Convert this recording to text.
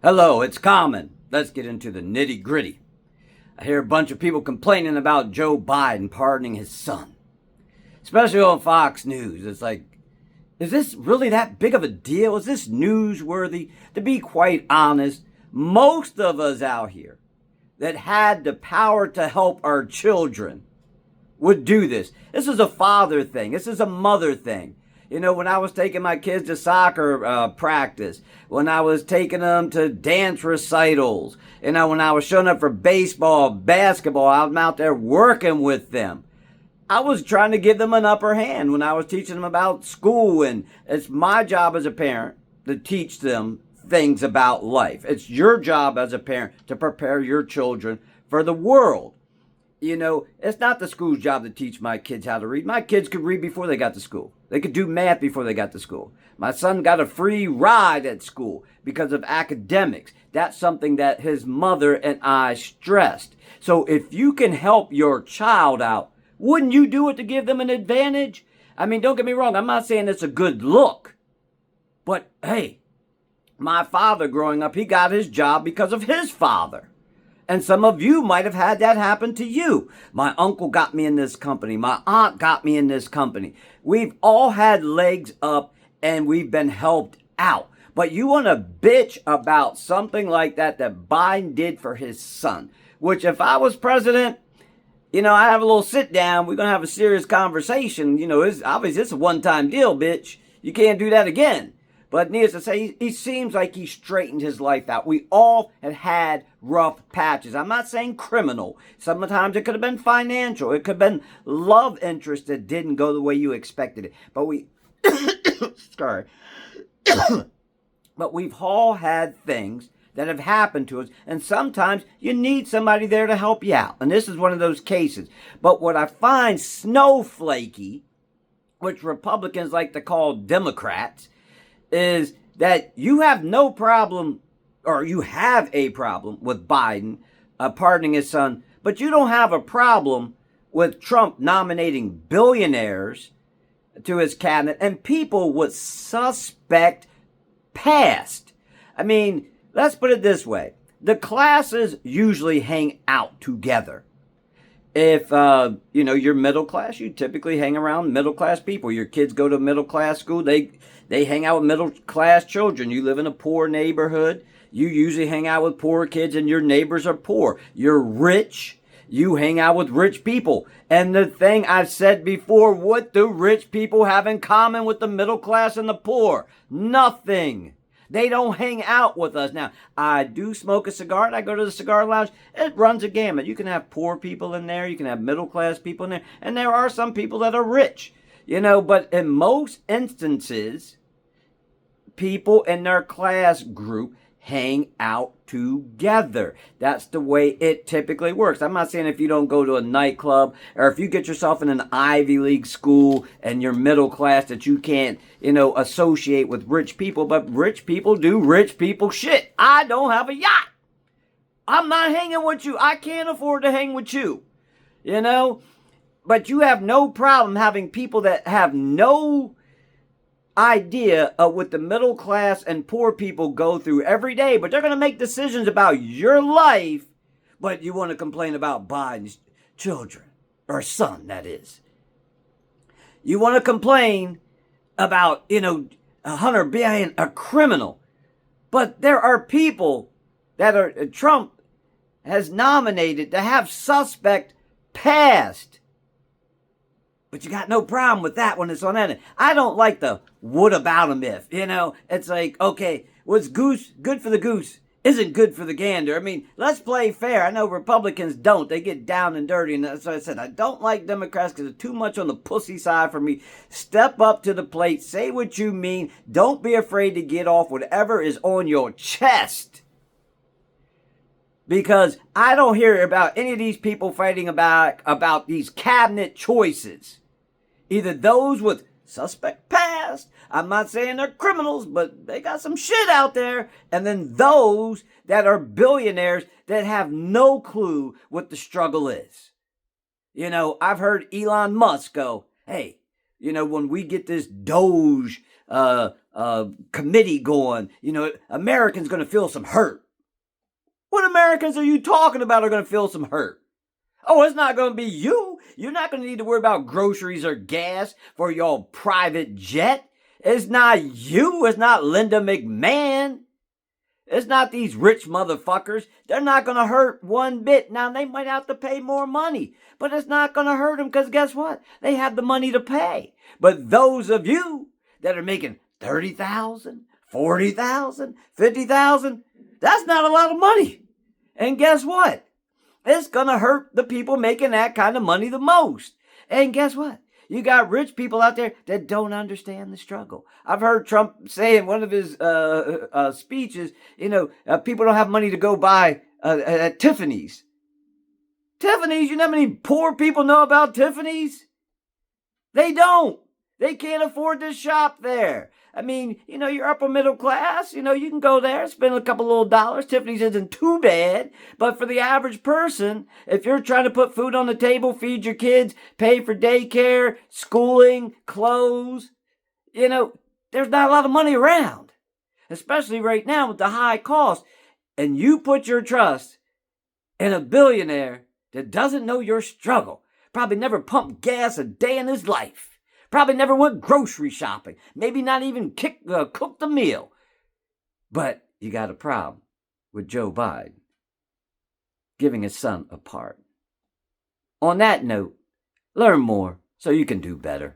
Hello, it's Common. Let's get into the nitty gritty. I hear a bunch of people complaining about Joe Biden pardoning his son, especially on Fox News. It's like, is this really that big of a deal? Is this newsworthy? To be quite honest, most of us out here that had the power to help our children would do this. This is a father thing. This is a mother thing. You know, when I was taking my kids to soccer practice, when I was taking them to dance recitals, you know, when I was showing up for baseball, basketball, I'm out there working with them. I was trying to give them an upper hand when I was teaching them about school. And it's my job as a parent to teach them things about life. It's your job as a parent to prepare your children for the world. You know, it's not the school's job to teach my kids how to read. My kids could read before they got to school. They could do math before they got to school. My son got a free ride at school because of academics. That's something that his mother and I stressed. So if you can help your child out, wouldn't you do it to give them an advantage? I mean, don't get me wrong. I'm not saying it's a good look. But hey, my father growing up, he got his job because of his father. And some of you might have had that happen to you. My uncle got me in this company. My aunt got me in this company. We've all had legs up and we've been helped out. But you want to bitch about something like that Biden did for his son. Which if I was president, you know, I have a little sit down. We're going to have a serious conversation. You know, it's obviously it's a one-time deal, bitch. You can't do that again. But needless to say, he seems like he straightened his life out. We all have had rough patches. I'm not saying criminal. Sometimes it could have been financial. It could have been love interest that didn't go the way you expected it. But sorry. But we've all had things that have happened to us. And sometimes you need somebody there to help you out. And this is one of those cases. But what I find snowflakey, which Republicans like to call Democrats, is that you have no problem, or you have a problem with Biden pardoning his son, but you don't have a problem with Trump nominating billionaires to his cabinet and people with suspect past. I mean, let's put it this way. The classes usually hang out together. If, you're middle class, you typically hang around middle class people. Your kids go to middle class school. They hang out with middle class children. You live in a poor neighborhood. You usually hang out with poor kids and your neighbors are poor. You're rich. You hang out with rich people. And the thing I've said before, what do rich people have in common with the middle class and the poor? Nothing. They don't hang out with us. Now, I do smoke a cigar and I go to the cigar lounge. It runs a gamut. You can have poor people in there. You can have middle class people in there. And there are some people that are rich, but in most instances, people in their class group hang out together. That's the way it typically works. I'm not saying if you don't go to a nightclub or if you get yourself in an Ivy League school and you're middle class that you can't, associate with rich people, but rich people do rich people shit. I don't have a yacht. I'm not hanging with you. I can't afford to hang with you, but you have no problem having people that have no idea of what the middle class and poor people go through every day, but they're going to make decisions about your life, but you want to complain about Biden's children, or son, that is. You want to complain about, Hunter being a criminal, but there are people that Trump has nominated to have suspect past. But you got no problem with that when it's on that. I don't like the what about him if, it's like, okay, what's good for the goose isn't good for the gander. I mean, let's play fair. I know Republicans don't. They get down and dirty. And that's why I said, I don't like Democrats because they're too much on the pussy side for me. Step up to the plate. Say what you mean. Don't be afraid to get off whatever is on your chest. Because I don't hear about any of these people fighting about these cabinet choices. Either those with suspect past, I'm not saying they're criminals, but they got some shit out there. And then those that are billionaires that have no clue what the struggle is. I've heard Elon Musk go, hey, when we get this Doge committee going, Americans going to feel some hurt. What Americans are you talking about are going to feel some hurt? Oh, it's not going to be you. You're not going to need to worry about groceries or gas for your private jet. It's not you. It's not Linda McMahon. It's not these rich motherfuckers. They're not going to hurt one bit. Now, they might have to pay more money, but it's not going to hurt them because guess what? They have the money to pay. But those of you that are making $30,000, $40,000, $50,000, that's not a lot of money. And guess what? It's going to hurt the people making that kind of money the most. And guess what? You got rich people out there that don't understand the struggle. I've heard Trump say in one of his speeches, people don't have money to go buy at Tiffany's. Tiffany's, you know how many poor people know about Tiffany's? They don't. They can't afford to shop there. I mean, you're upper middle class. You can go there, spend a couple little dollars. Tiffany's isn't too bad. But for the average person, if you're trying to put food on the table, feed your kids, pay for daycare, schooling, clothes, there's not a lot of money around. Especially right now with the high cost. And you put your trust in a billionaire that doesn't know your struggle. Probably never pumped gas a day in his life. Probably never went grocery shopping. Maybe not even cooked a meal. But you got a problem with Joe Biden giving his son a pardon. On that note, learn more so you can do better.